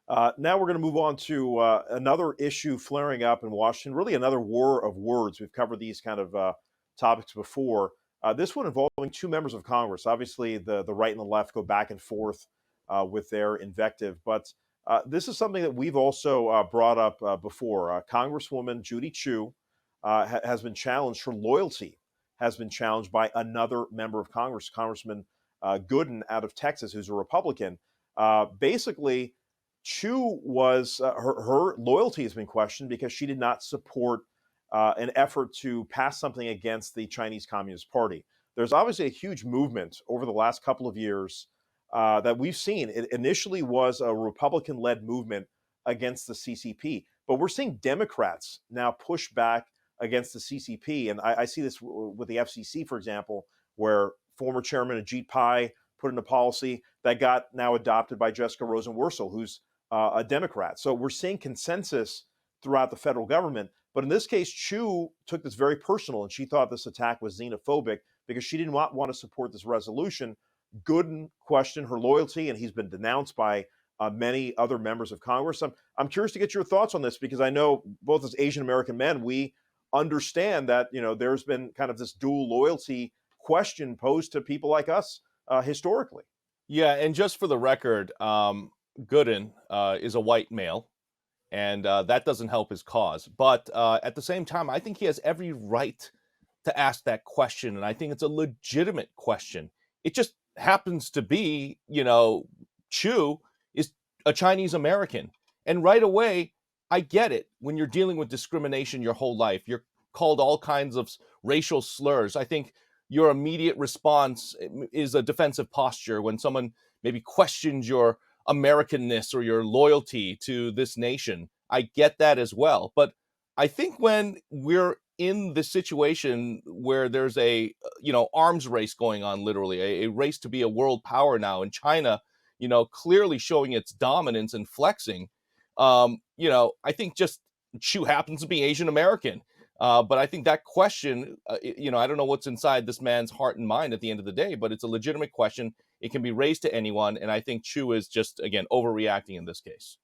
Now we're going to move on to another issue flaring up in Washington, really another war of words. We've covered these kind of topics before. This one involving two members of Congress. Obviously, the right and the left go back and forth with their invective, but this is something that we've also brought up before. Congresswoman Judy Chu has been challenged. Her loyalty has been challenged by another member of Congress, Congressman Gooden out of Texas, who's a Republican. Basically, Chu was her loyalty has been questioned because she did not support an effort to pass something against the Chinese Communist Party. There's obviously a huge movement over the last couple of years that we've seen. It initially was a Republican-led movement against the CCP, but we're seeing Democrats now push back against the CCP, and I see this with the FCC, for example, where former Chairman Ajit Pai put in a policy that got now adopted by Jessica Rosenworcel, who's a Democrat. So we're seeing consensus throughout the federal government. But in this case, Chu took this very personal, and she thought this attack was xenophobic because she didn't want to support this resolution. Gooden questioned her loyalty, and he's been denounced by many other members of Congress. I'm curious to get your thoughts on this because I know both as Asian American men, we understand that there's been kind of this dual loyalty question posed to people like us historically. Yeah, and just for the record, Gooden is a white male, and that doesn't help his cause. But at the same time, I think he has every right to ask that question, and I think it's a legitimate question. It just happens to be, Chu is a Chinese American, and right away, I get it. When you're dealing with discrimination your whole life, you're called all kinds of racial slurs. I think your immediate response is a defensive posture when someone maybe questions your Americanness or your loyalty to this nation. I get that as well. But I think when we're in this situation where there's a arms race going on, literally a race to be a world power now, and China, clearly showing its dominance and flexing, I think just Chu happens to be Asian American. But I think that question, I don't know what's inside this man's heart and mind at the end of the day, but it's a legitimate question. It can be raised to anyone. And I think Chu is just, again, overreacting in this case.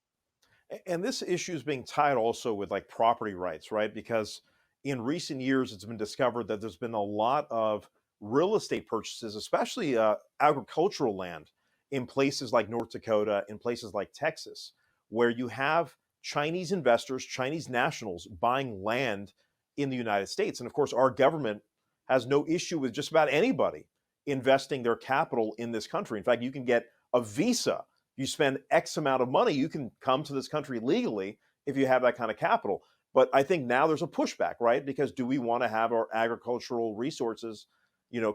And this issue is being tied also with like property rights, right? Because in recent years, it's been discovered that there's been a lot of real estate purchases, especially agricultural land in places like North Dakota, in places like Texas, where you have Chinese investors, Chinese nationals buying land in the United States. And of course, our government has no issue with just about anybody investing their capital in this country. In fact, you can get a visa. You spend X amount of money, you can come to this country legally if you have that kind of capital. But I think now there's a pushback, right? Because do we want to have our agricultural resources,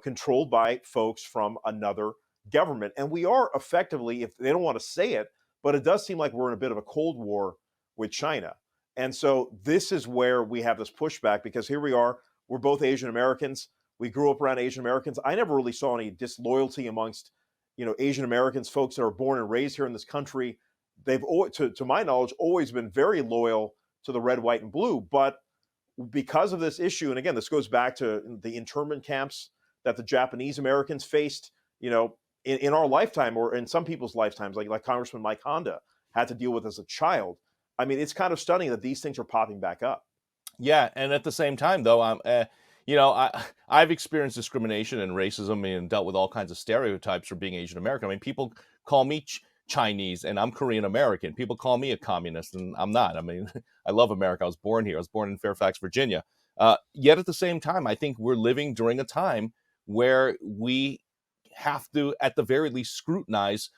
controlled by folks from another government? And we are effectively, if they don't want to say it, but it does seem like we're in a bit of a Cold War with China. And so this is where we have this pushback because here we are, we're both Asian Americans. We grew up around Asian Americans. I never really saw any disloyalty amongst, Asian Americans, folks that are born and raised here in this country. They've, to my knowledge, always been very loyal to the red, white, and blue. But because of this issue, and again, this goes back to the internment camps that the Japanese Americans faced, in our lifetime or in some people's lifetimes, like Congressman Mike Honda had to deal with as a child. I mean, it's kind of stunning that these things are popping back up. Yeah, and at the same time, though, I've experienced discrimination and racism and dealt with all kinds of stereotypes for being Asian American. I mean, people call me Chinese, and I'm Korean American. People call me a communist, and I'm not. I mean, I love America. I was born here. I was born in Fairfax, Virginia. Yet at the same time, I think we're living during a time where we have to, at the very least, scrutinize,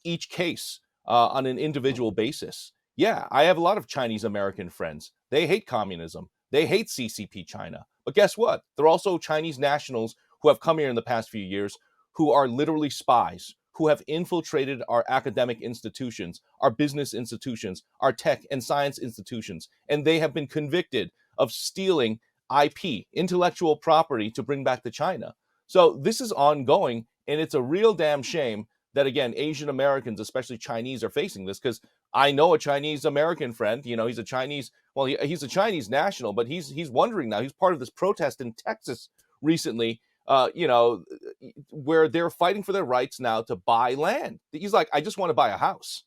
each case on an individual basis. Yeah, I have a lot of Chinese American friends. They hate communism. They hate CCP China. But guess what? They're also Chinese nationals who have come here in the past few years who are literally spies, who have infiltrated our academic institutions, our business institutions, our tech and science institutions, and they have been convicted of stealing IP, intellectual property, to bring back to China. So this is ongoing, and it's a real damn shame that, again, Asian Americans, especially Chinese, are facing this, because I know a Chinese American friend, he's a Chinese, he's a Chinese national, but he's wondering now, he's part of this protest in Texas recently, where they're fighting for their rights now to buy land. He's like, I just want to buy a house.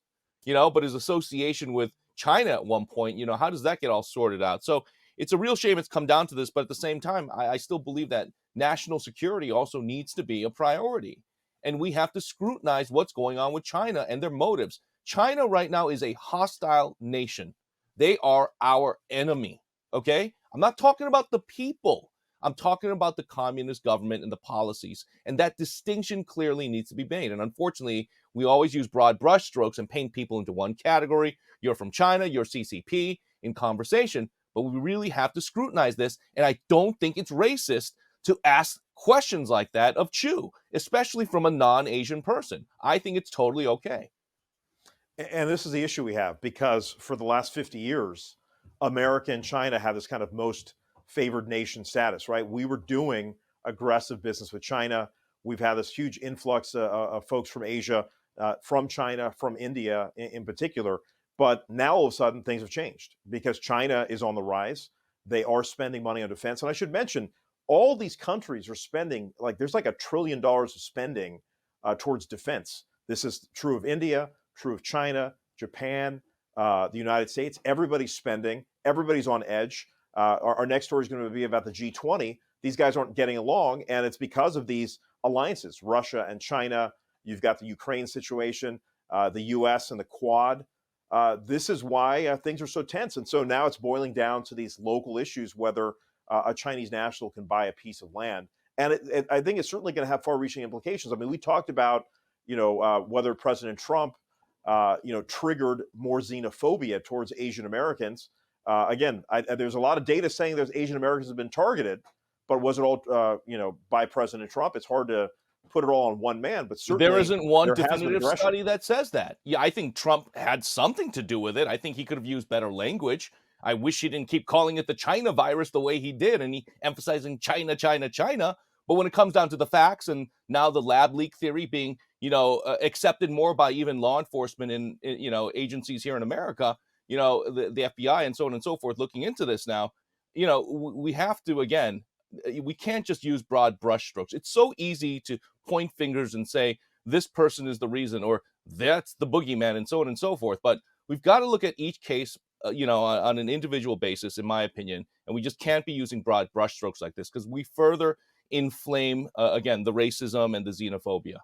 but his association with China at one point, how does that get all sorted out? So it's a real shame it's come down to this, but at the same time, I still believe that national security also needs to be a priority. And we have to scrutinize what's going on with China and their motives. China right now is a hostile nation. They are our enemy. Okay? I'm not talking about the people. I'm talking about the communist government and the policies. And that distinction clearly needs to be made. And unfortunately, we always use broad brushstrokes and paint people into one category. You're from China, you're CCP in conversation. But we really have to scrutinize this. And I don't think it's racist to ask questions like that of Chu, especially from a non-Asian person. I think it's totally okay. And this is the issue we have, because for the last 50 years, America and China have this kind of most favored nation status, right? We were doing aggressive business with China. We've had this huge influx of folks from Asia, from China, from India in particular. But now all of a sudden things have changed because China is on the rise. They are spending money on defense. And I should mention, all these countries are spending, like, there's like $1 trillion of spending towards defense. This is true of India, true of China, Japan, the United States. Everybody's spending. Everybody's on edge. Our next story is going to be about the G20. These guys aren't getting along, and it's because of these alliances, Russia and China. You've got the Ukraine situation, the U.S. and the Quad. This is why things are so tense. And so now it's boiling down to these local issues, whether a Chinese national can buy a piece of land. And I think it's certainly going to have far-reaching implications. I mean, we talked about, whether President Trump, triggered more xenophobia towards Asian Americans. Again, there's a lot of data saying that Asian Americans have been targeted, but was it all, by President Trump? It's hard to put it all on one man, but certainly there isn't one there has been definitive aggression. study that says that. Yeah, I think Trump had something to do with it. I think he could have used better language. I wish he didn't keep calling it the China virus the way he did, and he emphasizing China, China, China. But when it comes down to the facts, and now the lab leak theory being, accepted more by even law enforcement and agencies here in America, the FBI and so on and so forth, looking into this now, we have to, again, we can't just use broad brushstrokes. It's so easy to point fingers and say this person is the reason, or that's the boogeyman, and so on and so forth. But we've got to look at each case, on an individual basis, in my opinion, and we just can't be using broad brushstrokes like this, because we further inflame, again, the racism and the xenophobia.